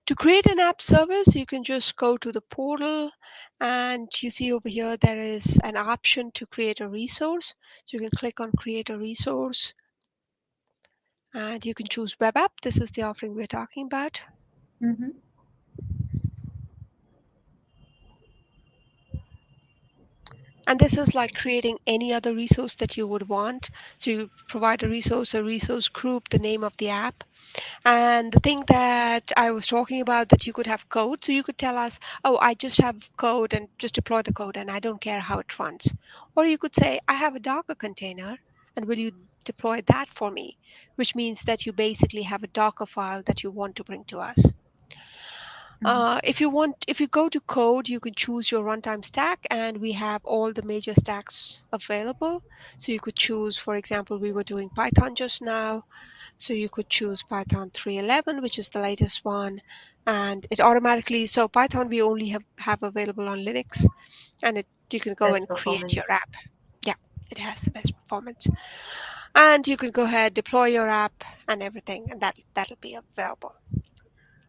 To create an app service, you can just go to the portal and you see over here there is an option to create a resource. So you can click on create a resource and you can choose web app. This is the offering we're talking about. Hmm. And this is like creating any other resource that you would want. So you provide a resource group, the name of the app. And the thing that I was talking about that you could have code. So you could tell us, oh, I just have code and just deploy the code and I don't care how it runs. Or you could say, I have a Docker container and will you deploy that for me? Which means that you basically have a Docker file that you want to bring to us. Hmm. If you go to code, you can choose your runtime stack, and we have all the major stacks available. So you could choose, for example, we were doing Python just now. So you could choose Python 3.11, which is the latest one. And it automatically, so Python we only have available on Linux, and you can go Best and create your performance. app. Yeah, it has the best performance. And you can go ahead, deploy your app and everything, and that'll be available.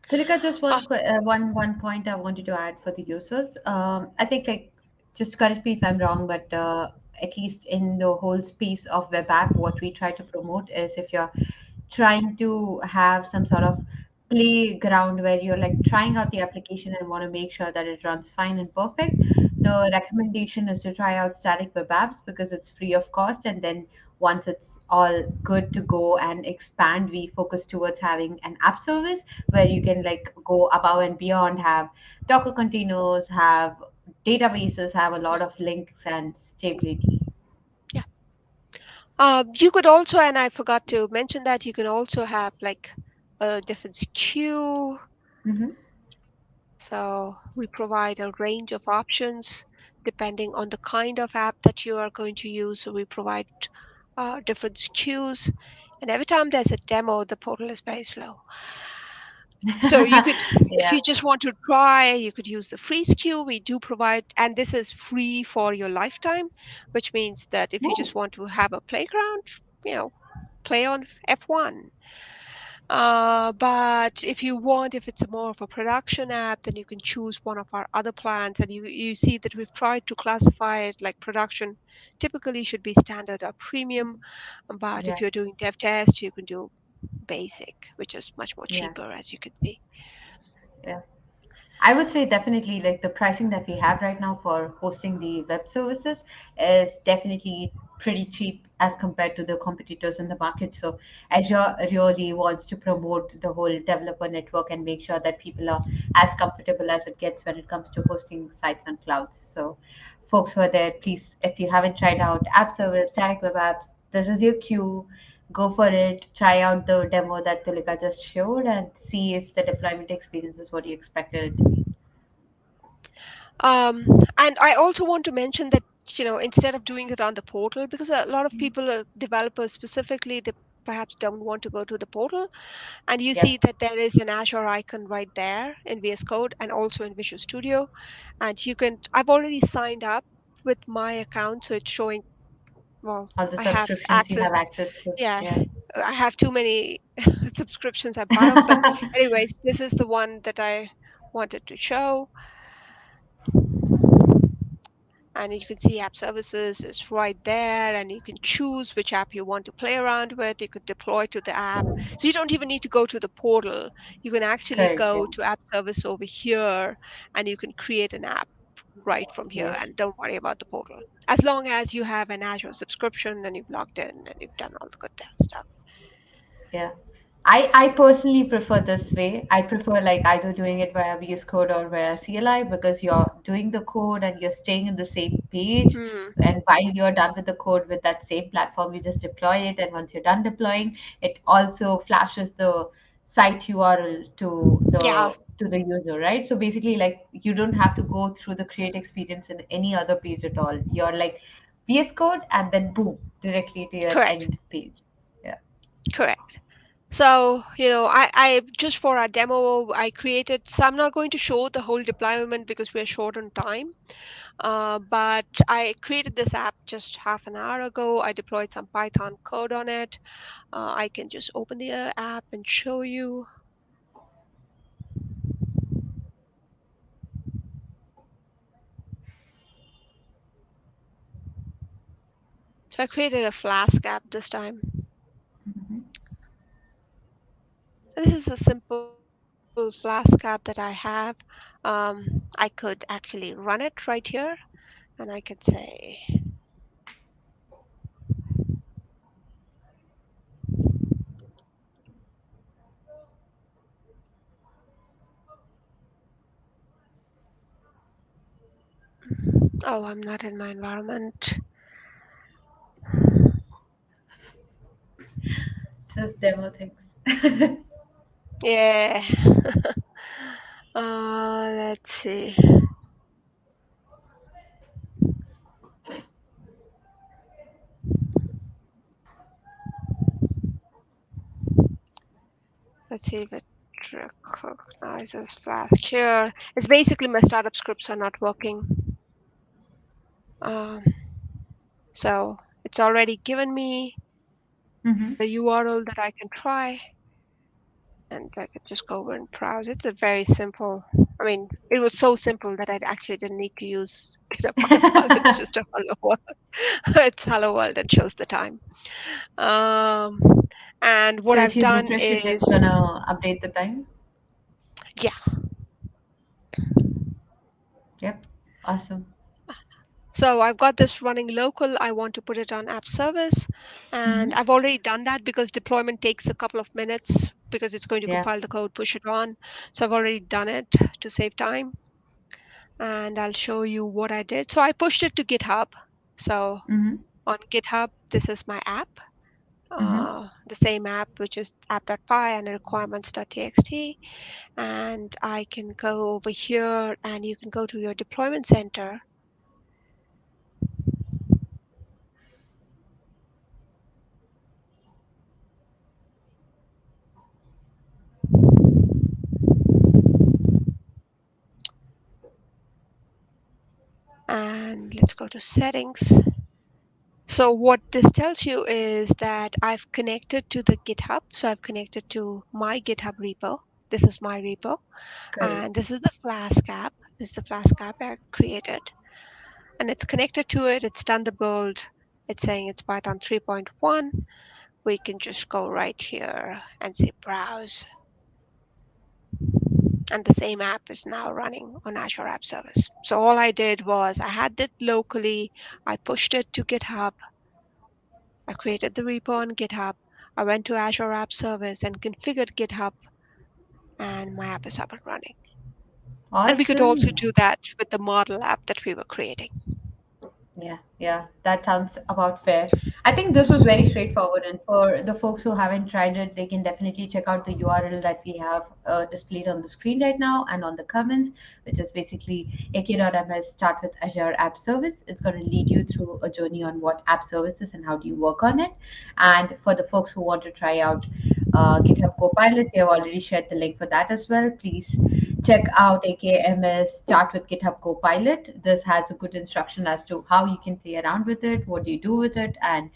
Tilika, just Uh, one point I wanted to add for the users. I think like just correct me if I'm wrong, but at least in the whole space of web app, what we try to promote is if you're trying to have some sort of playground where you're like trying out the application and want to make sure that it runs fine and perfect, the recommendation is to try out static web apps because it's free of cost. And then once it's all good to go and expand, we focus towards having an app service where you can like go above and beyond, have Docker containers, have databases, have a lot of links and stability. yeah. You could also, and I forgot to mention that you can also have like a different SKU. Mm-hmm. So we provide a range of options depending on the kind of app that you are going to use. So we provide different SKUs, and every time there's a demo, the portal is very slow. So you could, if Yeah. you just want to try, you could use the free SKU. We do provide, and this is free for your lifetime, which means that if you Ooh. just want to have a playground, you know, play on F1. But if you want, if it's a more of a production app, then you can choose one of our other plans. And you see that we've tried to classify it like production. Typically should be standard or premium, but Yeah. if you're doing dev test, you can do basic, which is much more Yeah. cheaper, as you can see. Yeah. I would say definitely like the pricing that we have right now for hosting the web services is definitely pretty cheap as compared to the competitors in the market. So Azure really wants to promote the whole developer network and make sure that people are as comfortable as it gets when it comes to hosting sites on clouds. So folks who are there, please, if you haven't tried out app service, static web apps, this is your cue. Go for it. Try out the demo that Tulika just showed and see if the deployment experience is what you expected it to be. Um, and I also want to mention that, instead of doing it on the portal, because a lot of people, developers specifically, they perhaps don't want to go to the portal. And you Yep. see that there is an Azure icon right there in VS Code and also in Visual Studio. And I've already signed up with my account, so it's showing, well, All the I have subscriptions you access. have access to. Yeah, Yeah. I have too many subscriptions I'm part of. But anyways, this is the one that I wanted to show. And you can see app services is right there, and you can choose which app you want to play around with. You could deploy to the app, so you don't even need to go to the portal. You can actually Correct. Yeah. go to app service over here, and you can create an app right from here, Yes. and don't worry about the portal, as long as you have an Azure subscription and you've logged in and you've done all the good stuff. Yeah. I personally prefer this way. I prefer like either doing it via VS Code or via CLI because you're doing the code and you're staying in the same page. Hmm. And while you're done with the code with that same platform, you just deploy it. And once you're done deploying, it also flashes the site URL Yeah, to the user, right? So basically, like you don't have to go through the create experience in any other page at all. You're like VS Code and then boom, directly to your correct, end page. Yeah. correct. So, I just for our demo, I created, so I'm not going to show the whole deployment because we're short on time. But I created this app just half an hour ago. I deployed some Python code on it. I can just open the app and show you. So I created a Flask app this time. Mhm. This is a simple Flask app that I have. I could actually run it right here, and I could say, oh, I'm not in my environment. It's just demo things. Yeah. Let's see. Let's see if it recognizes Flask here. It's basically my startup scripts are not working. Um, so it's already given me Hmm. the URL that I can try, and I could just go over and browse. It's a very simple. I mean, it was so simple that I actually didn't need to use GitHub Copilot. It's just a hello world. It's hello world that shows the time. Um, and what So if I've you done refresh it, it's is, gonna update the time. yeah. Yep. Awesome. So I've got this running local. I want to put it on app service. Hmm. And I've already done that because deployment takes a couple of minutes because it's going to Yeah. compile the code, push it on. So I've already done it to save time. And I'll show you what I did. So I pushed it to GitHub. So Hmm. On GitHub, this is my app, Mm-hmm. the same app, which is app.py and requirements.txt. And I can go over here and you can go to your deployment center. And let's go to settings. So what this tells you is that I've connected to the GitHub. So I've connected to my GitHub repo. This is my repo. Great. And this is the Flask app. This is the Flask app I created. And it's connected to it. It's done the build. It's saying it's Python 3.1. We can just go right here and say browse. And the same app is now running on Azure App Service. So all I did was I had it locally. I pushed it to GitHub. I created the repo on GitHub. I went to Azure App Service and configured GitHub, and my app is up and running. And we could also Awesome. do that with the model app that we were creating. Yeah, yeah, that sounds about fair. I think this was very straightforward, and for the folks who haven't tried it, they can definitely check out the URL that we have displayed on the screen right now and on the comments, which is basically ak.ms start with Azure App Service. It's going to lead you through a journey on what app service is and how do you work on it. And for the folks who want to try out GitHub Copilot, we have already shared the link for that as well. Please check out AKMS Start with GitHub Copilot. This has a good instruction as to how you can play around with it, what do you do with it, and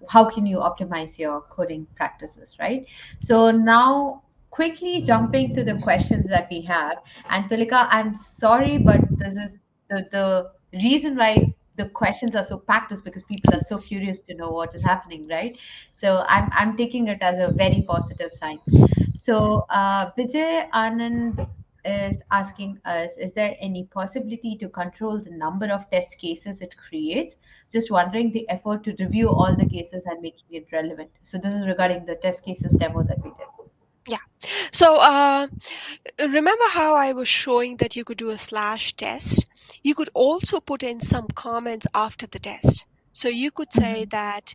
how can you optimize your coding practices, right? So now quickly jumping to the questions that we have. And Tulika, I'm sorry, but this is the reason why the questions are so packed is because people are so curious to know what is happening, right? So I'm taking it as a very positive sign. So Vijay Anand is asking us, is there any possibility to control the number of test cases it creates? Just wondering the effort to review all the cases and making it relevant. So this is regarding the test cases demo that we did. Yeah. So remember how I was showing that you could do a slash test? You could also put in some comments after the test. So you could say Mhm. that,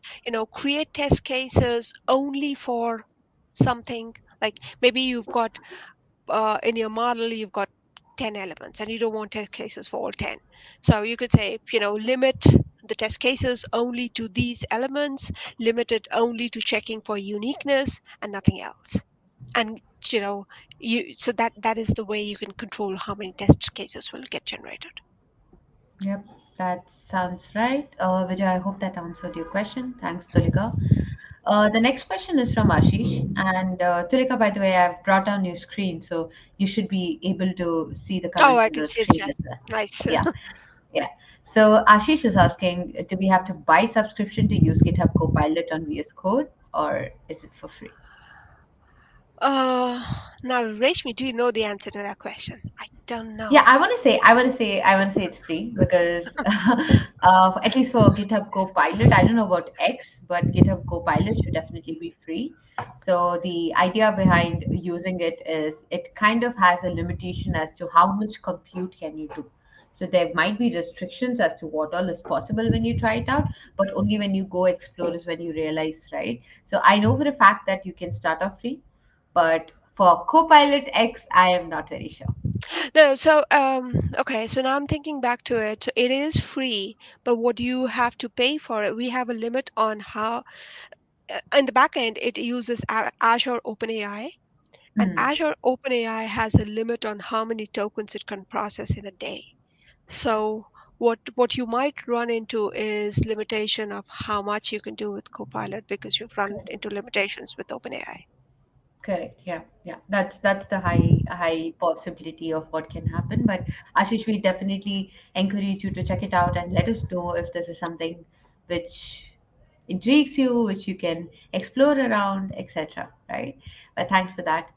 create test cases only for something. Like maybe you've got in your model, you've got 10 elements and you don't want test cases for all 10. So you could say, limit the test cases only to these elements, limit it only to checking for uniqueness and nothing else. And so that is the way you can control how many test cases will get generated. Yep, that sounds right. Vijay, I hope that answered your question. Thanks, Tulika. The next question is from Ashish. And Tulika, by the way, I've brought down your screen, so you should be able to see the Oh, comments I on can the see the screen chat. as well. Nice. Yeah. Yeah. So Ashish is asking, do we have to buy subscription to use GitHub Copilot on VS Code, or is it for free? uh Now, Rashmi, do you know the answer to that question? I don't Yeah, know. I want to say it's free because at least for GitHub Copilot, I don't know about X, but GitHub Copilot should definitely be free. So the idea behind using it is it kind of has a limitation as to how much compute can you do. So there might be restrictions as to what all is possible when you try it out, but only when you go explore is when you realize, right? So I know for a fact that you can start off free, but for Copilot X, I am not very sure. No, so okay, so now I'm thinking back to it. So it is free, but what do you have to pay for it? We have a limit on how in the back end it uses Azure OpenAI, and Hmm. Azure OpenAI has a limit on how many tokens it can process in a day. So what you might run into is limitation of how much you can do with Copilot because you've run into limitations with OpenAI. Correct. Yeah. Yeah. That's the high possibility of what can happen. But Ashish, we definitely encourage you to check it out and let us know if this is something which intrigues you, which you can explore around, etc. Right? But thanks for that.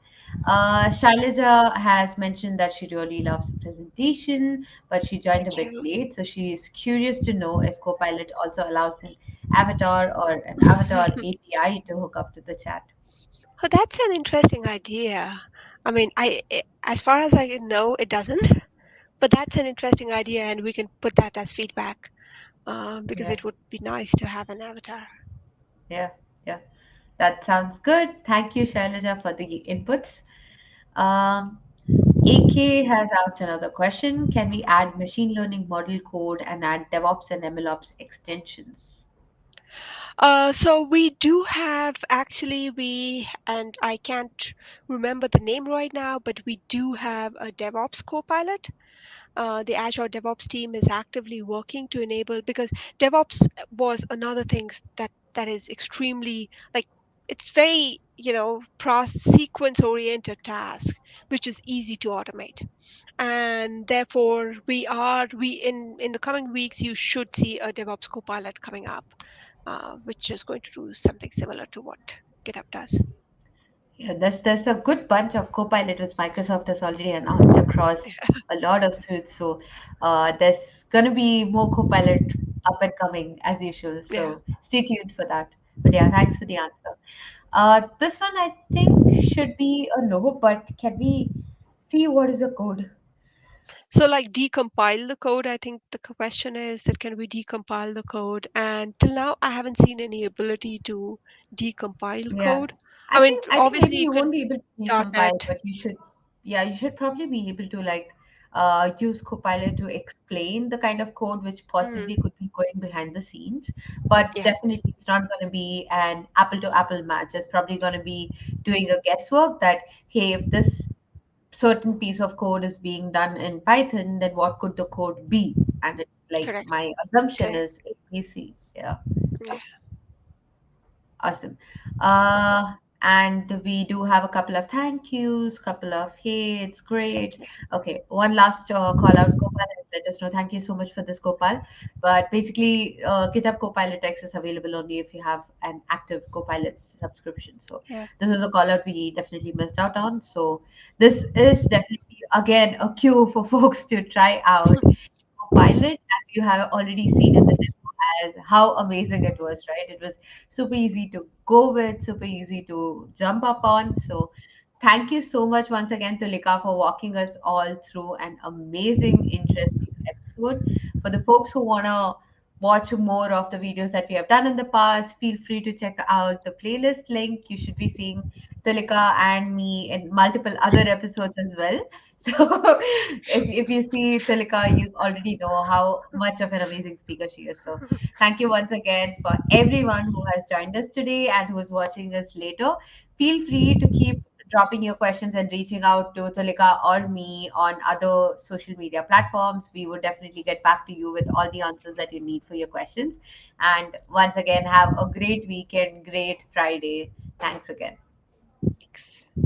Shailaja has mentioned that she really loves the presentation, but she joined a Thank bit you. late, so she is curious to know if Copilot also allows an avatar or an avatar API to hook up to the chat. Oh, that's an interesting idea. I mean, as far as I know, it doesn't, but that's an interesting idea, and we can put that as feedback. because Yeah, it would be nice to have an avatar. yeah, yeah. That sounds good. Thank you, Shailaja, for the inputs. Um, AK has asked another question. Can we add machine learning model code and add DevOps and MLOps extensions? So we do have actually and I can't remember the name right now, but we do have a DevOps Copilot. The Azure DevOps team is actively working to enable, because DevOps was another thing that is extremely, like, it's very, sequence oriented task, which is easy to automate. And therefore we in the coming weeks you should see a DevOps Copilot coming up, which is going to do something similar to what GitHub does. Yeah, there's a good bunch of Copilot which Microsoft has already announced across a lot of suites. So there's gonna be more Copilot up and coming as usual. Yeah. So stay tuned for that. But yeah, thanks for the answer. This one I think should be a no, but can we see what is the code? So, like, decompile the code, I think the question is that can we decompile the code? And till now, I haven't seen any ability to decompile Yeah. code. I I mean, think maybe obviously you you won't can be able to .NET. decompile, but you should, yeah, you should probably be able to like use Copilot to explain the kind of code which possibly Mm, could be going behind the scenes. But yeah, definitely it's not going to be an apple to apple match. It's probably going to be doing a guesswork that, hey, if this certain piece of code is being done in Python, then what could the code be? And it's like correct. my assumption Correct. is ABC. Yeah. Yeah. Awesome. And we do have a couple of thank yous, couple of hey, it's Thank great. you. Okay, one last call out, Gopal. Let us know. Thank you so much for this, Gopal. But basically, GitHub Copilot X is available only if you have an active Copilot subscription. So Yeah. this was a call out we definitely missed out on. So this is definitely again a cue for folks to try out Copilot, as you have already seen in the demo, as how amazing it was, right? It was super easy to go with, super easy to jump up on. So, thank you so much once again, Tulika, for walking us all through an amazing, interesting episode. For the folks who want to watch more of the videos that we have done in the past, feel free to check out the playlist link. You should be seeing Tulika and me in multiple other episodes as well. So if you see Tulika, you already know how much of an amazing speaker she is. So thank you once again for everyone who has joined us today and who is watching us later. Feel free to keep dropping your questions and reaching out to Tulika or me on other social media platforms. We would definitely get back to you with all the answers that you need for your questions. And once again, have a great weekend, great Friday. Thanks again. Thanks.